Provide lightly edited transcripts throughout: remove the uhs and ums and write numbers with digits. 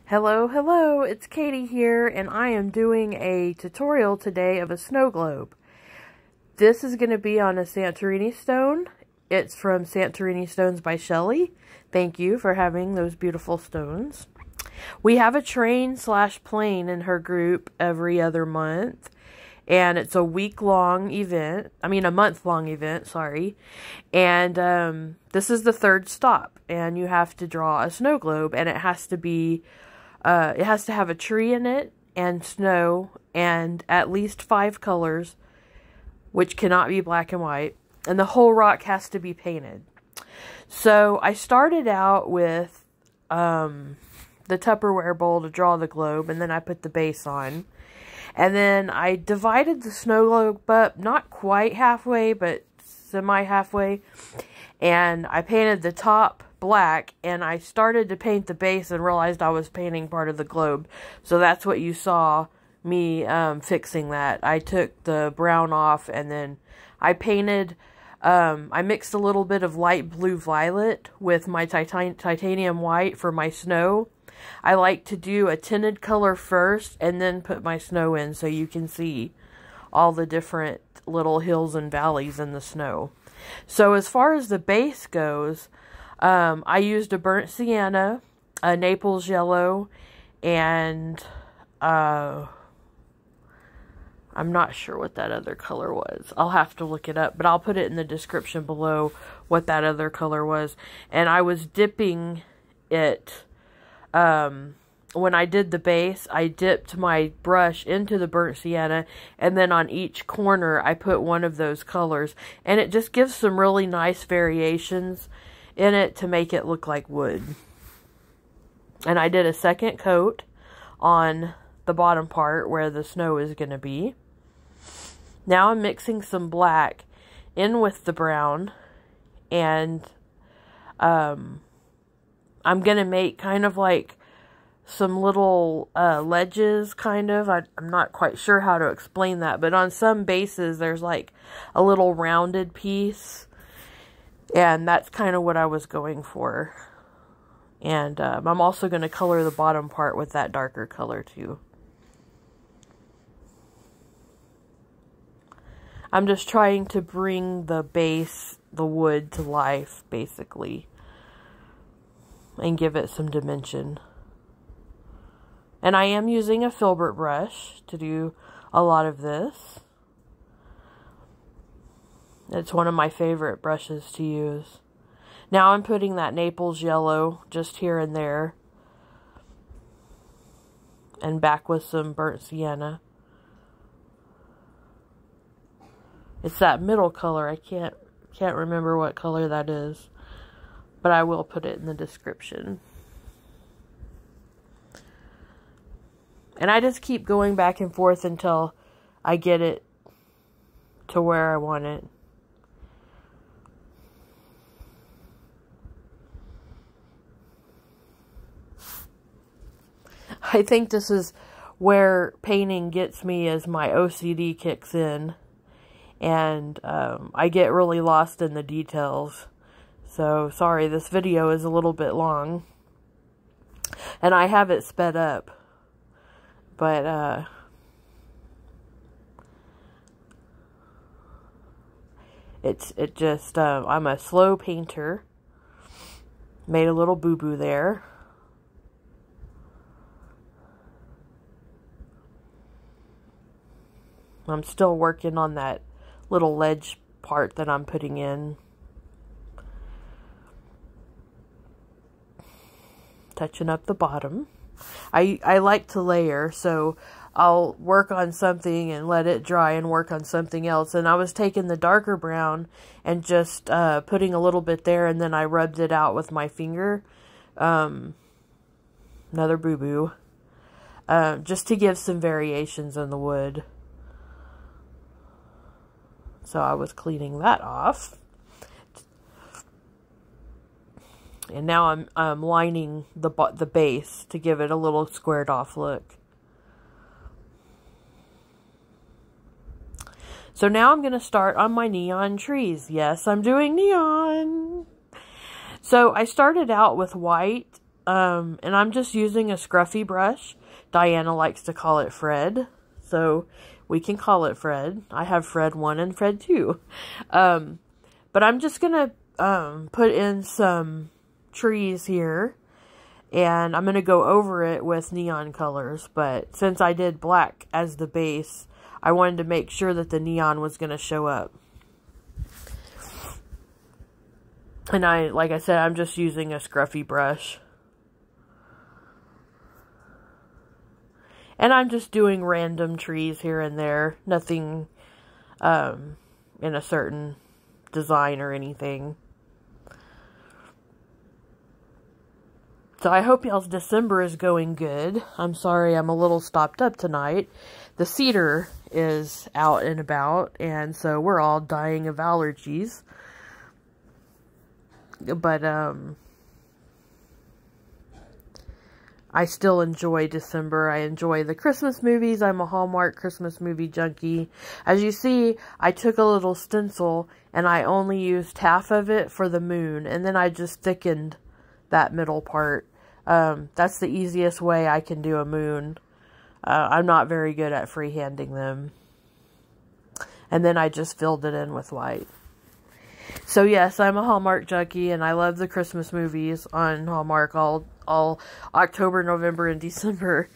Hello, it's Katie here, and I am doing a tutorial today of a snow globe. This is going to be on a Santorini stone. It's from Santorini Stones by Shelley. Thank you for having those beautiful stones. We have a train/plane in her group every other month, and it's a week-long event. I mean, a month-long event, sorry. And this is the third stop, and you have to draw a snow globe, and it has to have a tree in it, and snow, and at least 5 colors, which cannot be black and white, and the whole rock has to be painted. So I started out with the Tupperware bowl to draw the globe, and then I put the base on. And then I divided the snow globe up, not quite halfway, but semi-halfway, and I painted the top black, and I started to paint the base and realized I was painting part of the globe. So that's what you saw me fixing that. I took the brown off, and then I painted, I mixed a little bit of light blue violet with my titanium white for my snow. I like to do a tinted color first and then put my snow in so you can see all the different little hills and valleys in the snow. So as far as the base goes, I used a burnt sienna, a Naples yellow, and I'm not sure what that other color was. I'll have to look it up, but I'll put it in the description below what that other color was. And I was dipping it, when I did the base, I dipped my brush into the burnt sienna, and then on each corner I put one of those colors, and it just gives some really nice variations in it to make it look like wood. And I did a second coat on the bottom part where the snow is going to be. Now I'm mixing some black in with the brown, and I'm going to make kind of like some little ledges, kind of. I'm not quite sure how to explain that, but on some bases there's like a little rounded piece, and that's kind of what I was going for. And I'm also going to color the bottom part with that darker color too. I'm just trying to bring the base, the wood, to life, basically, and give it some dimension. And I am using a filbert brush to do a lot of this. It's one of my favorite brushes to use. Now I'm putting that Naples yellow just here and there, and back with some burnt sienna. It's that middle color. I can't remember what color that is, but I will put it in the description. And I just keep going back and forth until I get it to where I want it. I think this is where painting gets me, as my OCD kicks in. And I get really lost in the details. So, sorry, this video is a little bit long. And I have it sped up. But, I'm a slow painter. Made a little boo-boo there. I'm still working on that little ledge part that I'm putting in. Touching up the bottom. I like to layer, so I'll work on something and let it dry and work on something else. And I was taking the darker brown and just putting a little bit there, and then I rubbed it out with my finger. Another boo-boo. Just to give some variations in the wood. So I was cleaning that off. And now I'm lining the base to give it a little squared off look. So now I'm going to start on my neon trees. Yes, I'm doing neon. So I started out with white and I'm just using a scruffy brush. Diana likes to call it Fred, so we can call it Fred. I have Fred 1 and Fred 2. But I'm just going to put in some trees here, and I'm going to go over it with neon colors. But since I did black as the base, I wanted to make sure that the neon was going to show up. And like I said, I'm just using a scruffy brush. And I'm just doing random trees here and there. Nothing in a certain design or anything. So I hope y'all's December is going good. I'm sorry I'm a little stopped up tonight. The cedar is out and about, and so we're all dying of allergies. But, I still enjoy December. I enjoy the Christmas movies. I'm a Hallmark Christmas movie junkie. As you see, I took a little stencil, and I only used half of it for the moon, and then I just thickened that middle part. That's the easiest way I can do a moon. I'm not very good at freehanding them. And then I just filled it in with white. So yes, I'm a Hallmark junkie, and I love the Christmas movies on Hallmark all October, November, and December.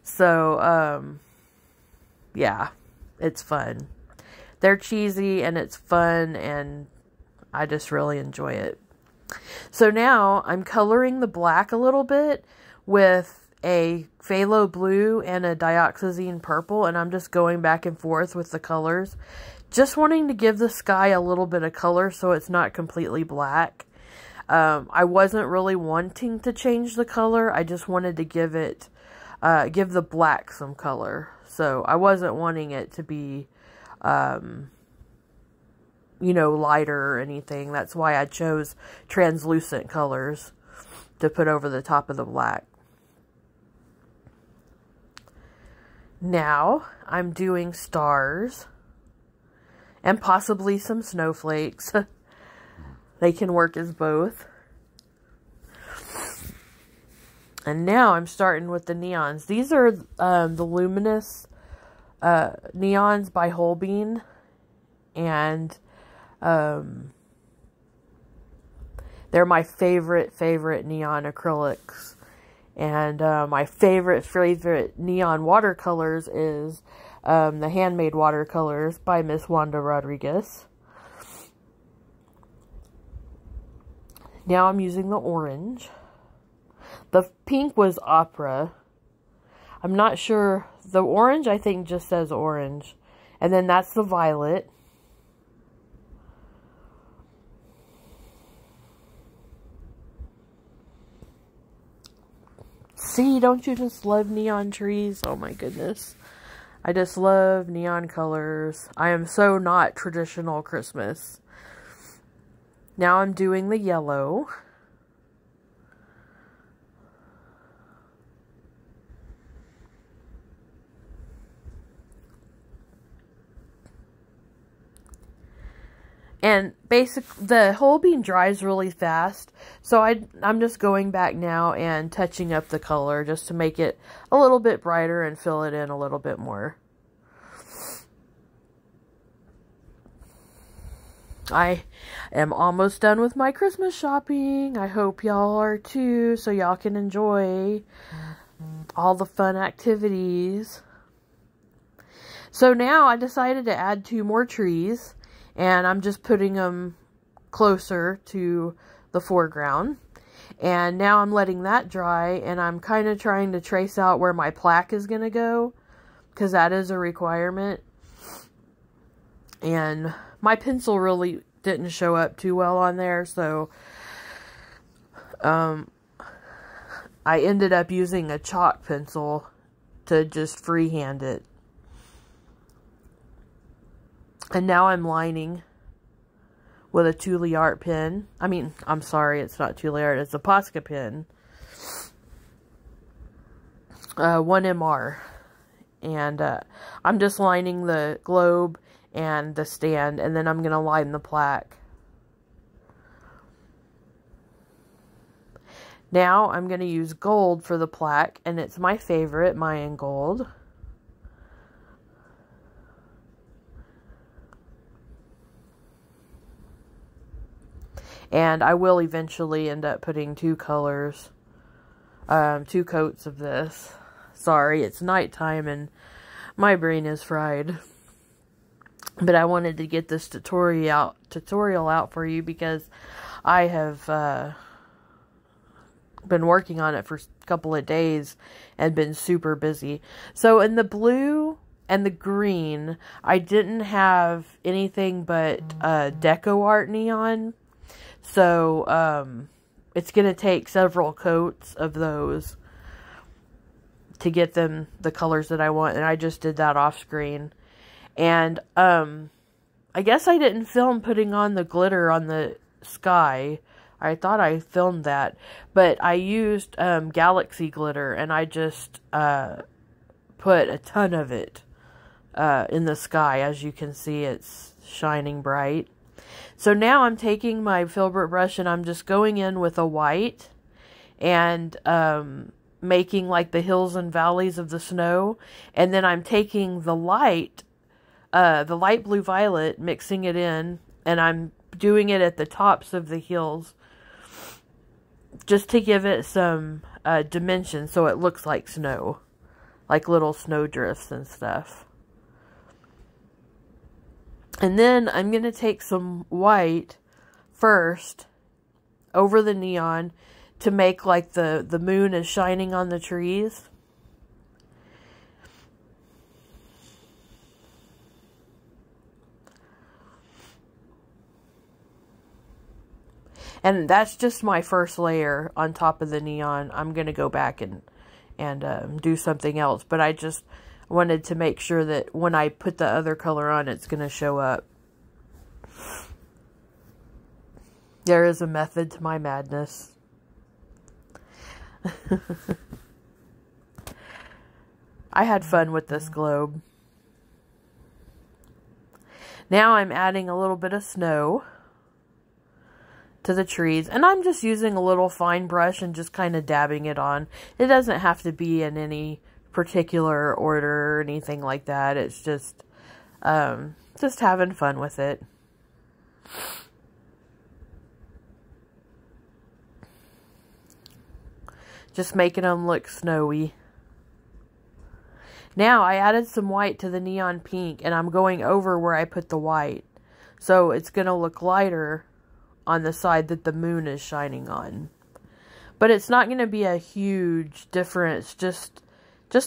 So, yeah, it's fun. They're cheesy, and it's fun, and I just really enjoy it. So now I'm coloring the black a little bit with a phthalo blue and a dioxazine purple, and I'm just going back and forth with the colors. Just wanting to give the sky a little bit of color so it's not completely black. I wasn't really wanting to change the color. I just wanted to give it, give the black some color. So I wasn't wanting it to be, you know, lighter or anything. That's why I chose translucent colors to put over the top of the black. Now I'm doing stars. And possibly some snowflakes. They can work as both. And now I'm starting with the neons. These are the luminous neons by Holbein. And they're my favorite neon acrylics. And my favorite neon watercolors is the Handmade watercolors by Miss Wanda Rodriguez. Now I'm using the orange. The pink was opera. I'm not sure. The orange, I think, just says orange. And then that's the violet. See, don't you just love neon trees? Oh my goodness. I just love neon colors. I am so not traditional Christmas. Now I'm doing the yellow. And the Holbein dries really fast, so I'm just going back now and touching up the color just to make it a little bit brighter and fill it in a little bit more. I am almost done with my Christmas shopping. I hope y'all are too, so y'all can enjoy all the fun activities. So now I decided to add 2 more trees. And I'm just putting them closer to the foreground. And now I'm letting that dry. And I'm kind of trying to trace out where my plaque is going to go. Because that is a requirement. And my pencil really didn't show up too well on there. So I ended up using a chalk pencil to just freehand it. And now I'm lining with a Tule Art pen. I'm sorry, it's not Tule Art, it's a Posca pen. 1MR. And I'm just lining the globe and the stand, and then I'm going to line the plaque. Now I'm going to use gold for the plaque, and it's my favorite, Mayan gold. And I will eventually end up putting two coats of this. Sorry, it's nighttime and my brain is fried. But I wanted to get this tutorial out for you because I have been working on it for a couple of days and been super busy. So in the blue and the green, I didn't have anything but decoart neon. So it's going to take several coats of those to get them the colors that I want. And I just did that off screen. And I guess I didn't film putting on the glitter on the sky. I thought I filmed that. But I used galaxy glitter, and I just put a ton of it in the sky. As you can see, it's shining bright. So now I'm taking my filbert brush and I'm just going in with a white and making like the hills and valleys of the snow. And then I'm taking the light blue violet, mixing it in, and I'm doing it at the tops of the hills just to give it some dimension so it looks like snow, like little snow drifts and stuff. And then I'm going to take some white first over the neon to make like the moon is shining on the trees. And that's just my first layer on top of the neon. I'm going to go back and do something else. But I just wanted to make sure that when I put the other color on, it's going to show up. There is a method to my madness. I had fun with this globe. Now I'm adding a little bit of snow to the trees, and I'm just using a little fine brush and just kind of dabbing it on. It doesn't have to be in any particular order or anything like that. It's just having fun with it. Just making them look snowy. Now I added some white to the neon pink, and I'm going over where I put the white. So it's going to look lighter on the side that the moon is shining on. But it's not going to be a huge difference, just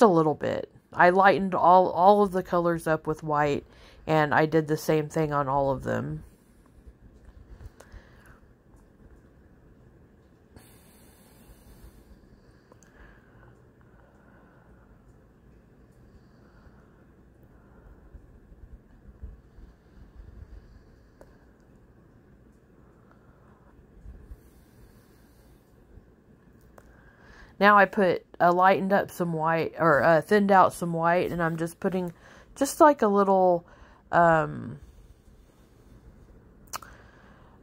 a little bit. I lightened all of the colors up with white, and I did the same thing on all of them. Now I lightened up some white, or thinned out some white, and I'm just putting just like a little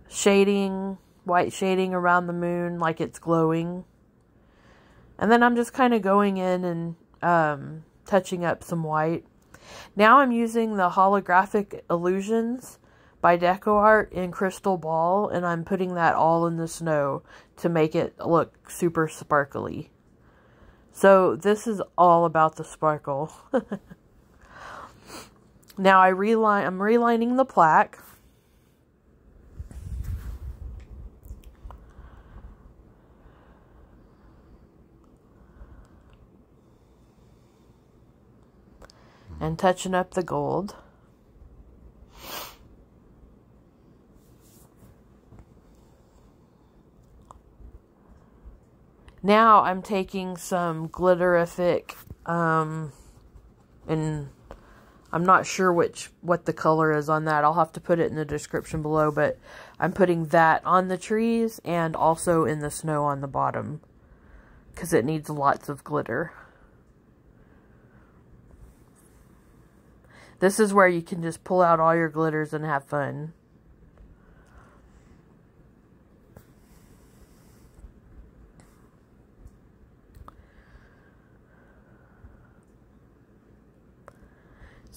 shading, white shading around the moon like it's glowing. And then I'm just kind of going in and touching up some white. Now I'm using the holographic illusions by decoart in crystal ball, and I'm putting that all in the snow to make it look super sparkly. So this is all about the sparkle. Now I'm relining the plaque. And touching up the gold. Now I'm taking some glitterific, and I'm not sure what the color is on that. I'll have to put it in the description below, but I'm putting that on the trees and also in the snow on the bottom because it needs lots of glitter. This is where you can just pull out all your glitters and have fun.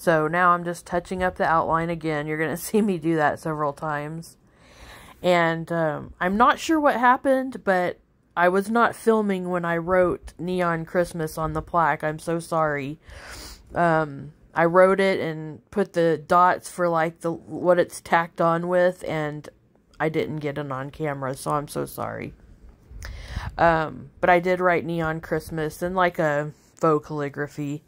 So now I'm just touching up the outline again. You're going to see me do that several times. And I'm not sure what happened, but I was not filming when I wrote Neon Christmas on the plaque. I'm so sorry. I wrote it and put the dots for like what it's tacked on with, and I didn't get it on camera, so I'm so sorry. But I did write Neon Christmas in like a faux calligraphy.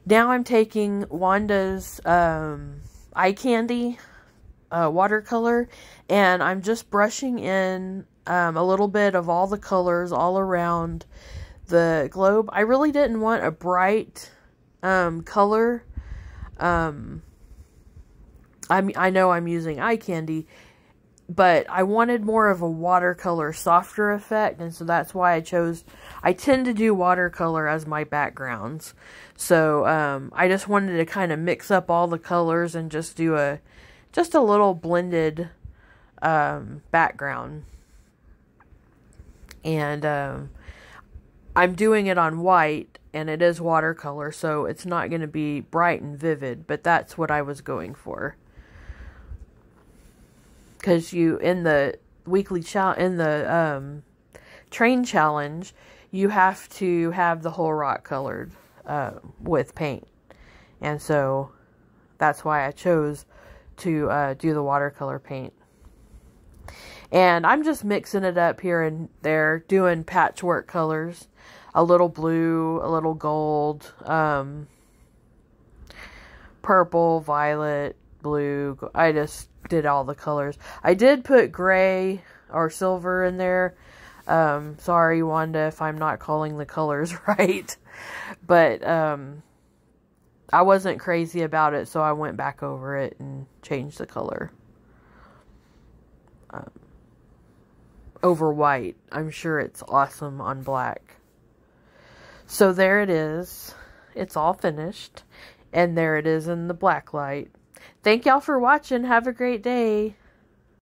Now I'm taking Wanda's eye candy watercolor, and I'm just brushing in a little bit of all the colors all around the globe. I really didn't want a bright color. I know I'm using eye candy, but I wanted more of a watercolor, softer effect, and so that's why I tend to do watercolor as my backgrounds. So, I just wanted to kind of mix up all the colors and just do a little blended, background. And, I'm doing it on white, and it is watercolor, so it's not going to be bright and vivid, but that's what I was going for. Because in the weekly train challenge, you have to have the whole rock colored with paint, and so that's why I chose to do the watercolor paint. And I'm just mixing it up here and there, doing patchwork colors, a little blue, a little gold, purple, violet, blue. I just did all the colors. I did put gray or silver in there. Sorry, Wanda, if I'm not calling the colors right. But I wasn't crazy about it, so I went back over it and changed the color. Over white. I'm sure it's awesome on black. So there it is. It's all finished. And there it is in the black light. Thank y'all for watching. Have a great day.